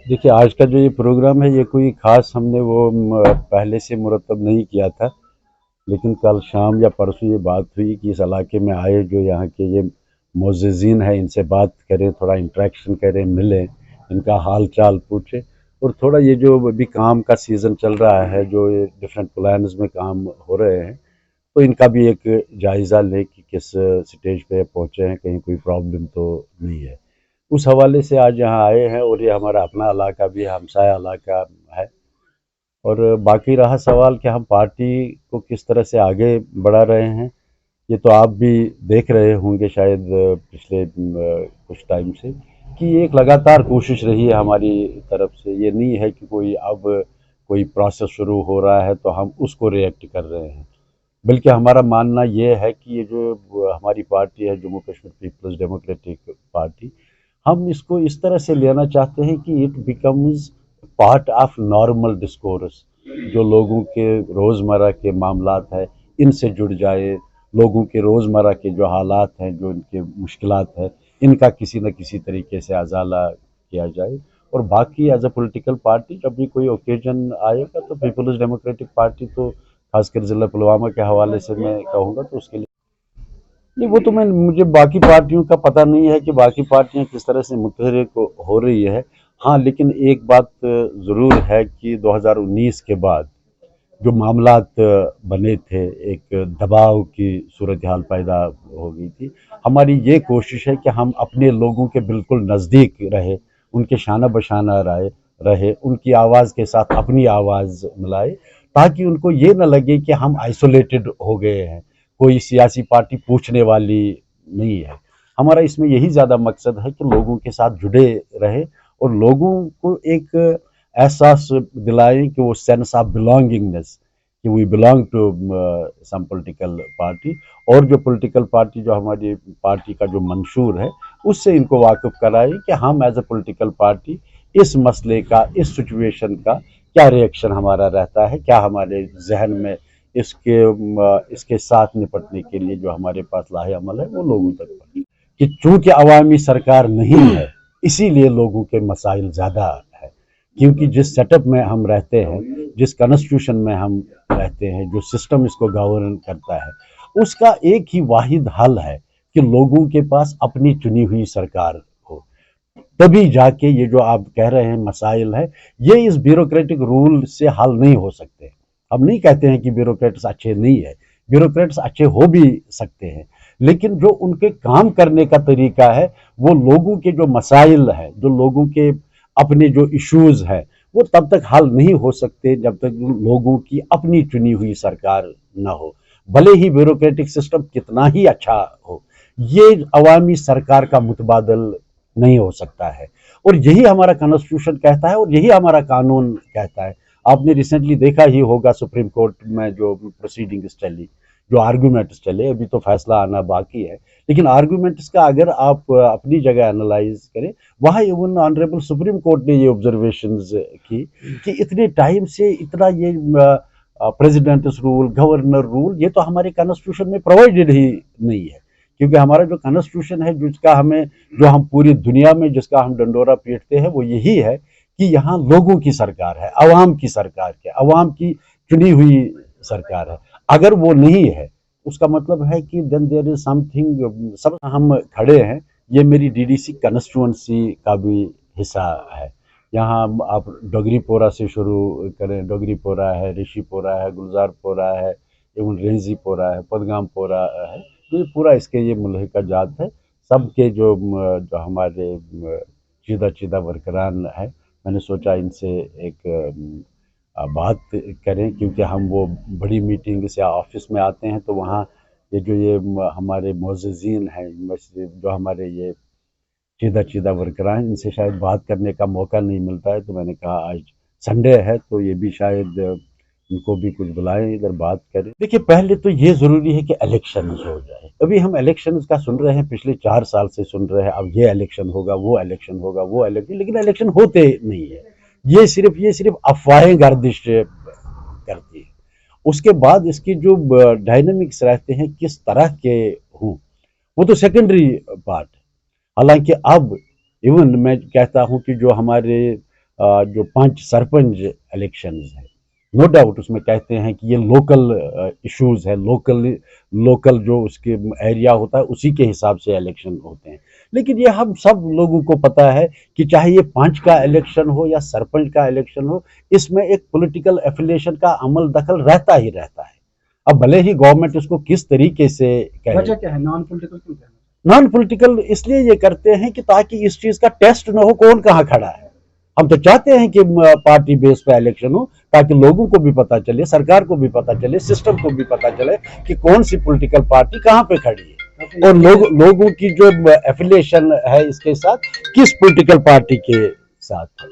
देखिए, आज का जो ये प्रोग्राम है, ये कोई ख़ास हमने वो पहले से मुरतब नहीं किया था, लेकिन कल शाम या परसों ये बात हुई कि इस इलाके में आए जो यहाँ के ये मुअज़्ज़िज़ीन हैं, इनसे बात करें, थोड़ा इंटरेक्शन करें, मिलें, इनका हाल चाल पूछें, और थोड़ा ये जो अभी काम का सीज़न चल रहा है, जो ये डिफरेंट प्लान्स में काम हो रहे हैं, तो इनका भी एक जायज़ा लें कि किस स्टेज पे पहुँचे हैं, कहीं कोई प्रॉब्लम तो नहीं है। उस हवाले से आज यहाँ आए हैं, और ये हमारा अपना इलाका भी है, हमसाया इलाका है। और बाकी रहा सवाल कि हम पार्टी को किस तरह से आगे बढ़ा रहे हैं, ये तो आप भी देख रहे होंगे शायद पिछले कुछ टाइम से कि ये एक लगातार कोशिश रही है हमारी तरफ से। ये नहीं है कि कोई अब कोई प्रोसेस शुरू हो रहा है तो हम उसको रिएक्ट कर रहे हैं, बल्कि हमारा मानना ये है कि ये जो हमारी पार्टी है, Jammu Kashmir Peoples Democratic Party, हम इसको इस तरह से लेना चाहते हैं कि it becomes part of normal discourse, जो लोगों के रोज़मर्रा के मामलात हैं इनसे जुड़ जाए, लोगों के रोज़मर्रा के जो हालात हैं, जो इनके मुश्किलात हैं, इनका किसी न किसी तरीके से अजाला किया जाए। और बाकी एज अ पॉलिटिकल पार्टी जब भी कोई ओकेजन आएगा तो पीपल्स डेमोक्रेटिक पार्टी तो खासकर ज़िला पुलवामा के हवाले से मैं कहूँगा तो उसके लिए नहीं, वो तो मैं मुझे बाकी पार्टियों का पता नहीं है कि बाकी पार्टियां किस तरह से मुतहरिक हो रही है। हाँ, लेकिन एक बात ज़रूर है कि 2019 के बाद जो मामलात बने थे, एक दबाव की सूरत हाल पैदा हो गई थी। हमारी ये कोशिश है कि हम अपने लोगों के बिल्कुल नज़दीक रहे, उनके शाना बशाना रहे, उनकी आवाज़ के साथ अपनी आवाज़ मिलाए, ताकि उनको ये न लगे कि हम आइसोलेटेड हो गए हैं, कोई सियासी पार्टी पूछने वाली नहीं है। हमारा इसमें यही ज़्यादा मकसद है कि लोगों के साथ जुड़े रहे और लोगों को एक एहसास दिलाएं कि वो सेंस ऑफ बिलोंगिंगनेस, कि we belong to some political party, और जो पॉलिटिकल पार्टी जो हमारी पार्टी का जो मंशूर है उससे इनको वाकिफ कराएं कि हम एज ए पॉलिटिकल पार्टी इस मसले का, इस सिचुएशन का क्या रिएक्शन हमारा रहता है, क्या हमारे जहन में इसके साथ निपटने के लिए जो हमारे पास लाहे अमल है वो लोगों तक पहुंचे। कि चूंकि अवामी सरकार नहीं है, इसीलिए लोगों के मसाइल ज़्यादा है, क्योंकि जिस सेटअप में हम रहते हैं, जिस कॉन्स्टिट्यूशन में हम रहते हैं, जो सिस्टम इसको गवर्न करता है, उसका एक ही वाहिद हल है कि लोगों के पास अपनी चुनी हुई सरकार हो। तभी जाके ये जो आप कह रहे हैं मसाइल है, ये इस ब्यूरोक्रेटिक रूल से हल नहीं हो सकते। हम नहीं कहते हैं कि ब्यूरोक्रेट्स अच्छे नहीं है, ब्यूरोक्रेट्स अच्छे हो भी सकते हैं, लेकिन जो उनके काम करने का तरीका है, वो लोगों के जो मसाइल है, जो लोगों के अपने जो इश्यूज है, वो तब तक हल नहीं हो सकते जब तक लोगों की अपनी चुनी हुई सरकार ना हो। भले ही ब्यूरोक्रेटिक सिस्टम कितना ही अच्छा हो, ये अवामी सरकार का मुतबादल नहीं हो सकता है। और यही हमारा कॉन्स्टिट्यूशन कहता है और यही हमारा कानून कहता है। आपने रिसेंटली देखा ही होगा सुप्रीम कोर्ट में जो प्रोसीडिंग्स चली, जो आर्गूमेंट्स चले, अभी तो फैसला आना बाकी है, लेकिन आर्गूमेंट्स का अगर आप अपनी जगह एनालाइज करें, वहाँ इवन ऑनरेबल सुप्रीम कोर्ट ने ये ऑब्जर्वेशंस की कि इतने टाइम से इतना ये प्रेसिडेंट रूल, गवर्नर रूल, ये तो हमारे कॉन्स्टिट्यूशन में प्रोवाइडेड ही नहीं है। क्योंकि हमारा जो कॉन्स्टिट्यूशन है, जिसका हमें, जो हम पूरी दुनिया में जिसका हम डंडोरा पीटते हैं, वो यही है कि यहाँ लोगों की सरकार है, अवाम की सरकार है, अवाम की चुनी हुई सरकार है। अगर वो नहीं है, उसका मतलब है कि देन देयर इज समथिंग। सब हम खड़े हैं, ये मेरी डीडीसी कंस्टिट्यूएंसी का भी हिस्सा है। यहाँ आप डोगरीपोरा से शुरू करें, डोगरीपोरा है, ऋषिपोरा है, गुलजारपोरा है, एवं रेंजीपोरा है, पदगामपोरा है, तो ये पूरा इसके ये मुल्हिका जात है। सबके जो हमारे चीदा चीदा वर्करान है, मैंने सोचा इनसे एक बात करें, क्योंकि हम वो बड़ी मीटिंग से ऑफिस में आते हैं तो वहाँ ये हमारे मुअज़्ज़िज़ीन हैं, जो हमारे ये चीदा चीदा वर्करान, इनसे शायद बात करने का मौका नहीं मिलता है। तो मैंने कहा आज संडे है तो ये भी शायद ان کو بھی کچھ بلائیں ادھر بات کریں. دیکھیے پہلے تو یہ ضروری ہے کہ الیکشنز ہو جائے. ابھی ہم الیکشنز کا سن رہے ہیں، پچھلے 4 سال سے سن رہے ہیں اب یہ الیکشن ہوگا وہ الیکشن ہوگا وہ الیکشن، لیکن الیکشن ہوتے نہیں ہے. یہ صرف افواہیں گردش کرتی ہے. اس کے بعد اس کی جو ڈائنامکس رہتے ہیں کس طرح کے ہوں وہ تو سیکنڈری پارٹ ہے. حالانکہ اب ایون میں کہتا ہوں کہ جو ہمارے جو 5 سرپنچ الیکشنز ہیں، نو ڈاؤٹ اس میں کہتے ہیں کہ یہ لوکل ایشوز ہے، لوکل جو اس کے ایریا ہوتا ہے اسی کے حساب سے الیکشن ہوتے ہیں. لیکن یہ ہم سب لوگوں کو پتہ ہے کہ چاہے یہ 5 کا الیکشن ہو یا سرپنچ کا الیکشن ہو، اس میں ایک پولیٹیکل ایفیلیشن کا عمل دخل رہتا ہی رہتا ہے. اب بھلے ہی گورنمنٹ اس کو کس طریقے سے کہے. وجہ کیا ہے نان پولیٹیکل کیوں کہنا؟ نان پولیٹیکل اس لیے یہ کرتے ہیں کہ تاکہ اس چیز کا ٹیسٹ نہ ہو کون کہاں کھڑا ہے. ہم تو چاہتے ہیں کہ پارٹی بیس پہ الیکشن ہو تاکہ لوگوں کو بھی پتہ چلے، سرکار کو بھی پتہ چلے، سسٹم کو بھی پتہ چلے کہ کون سی پولیٹیکل پارٹی کہاں پہ کھڑی ہے اور لوگوں کی جو ایفیلیشن ہے اس کے ساتھ کس پولیٹیکل پارٹی کے ساتھ ہے.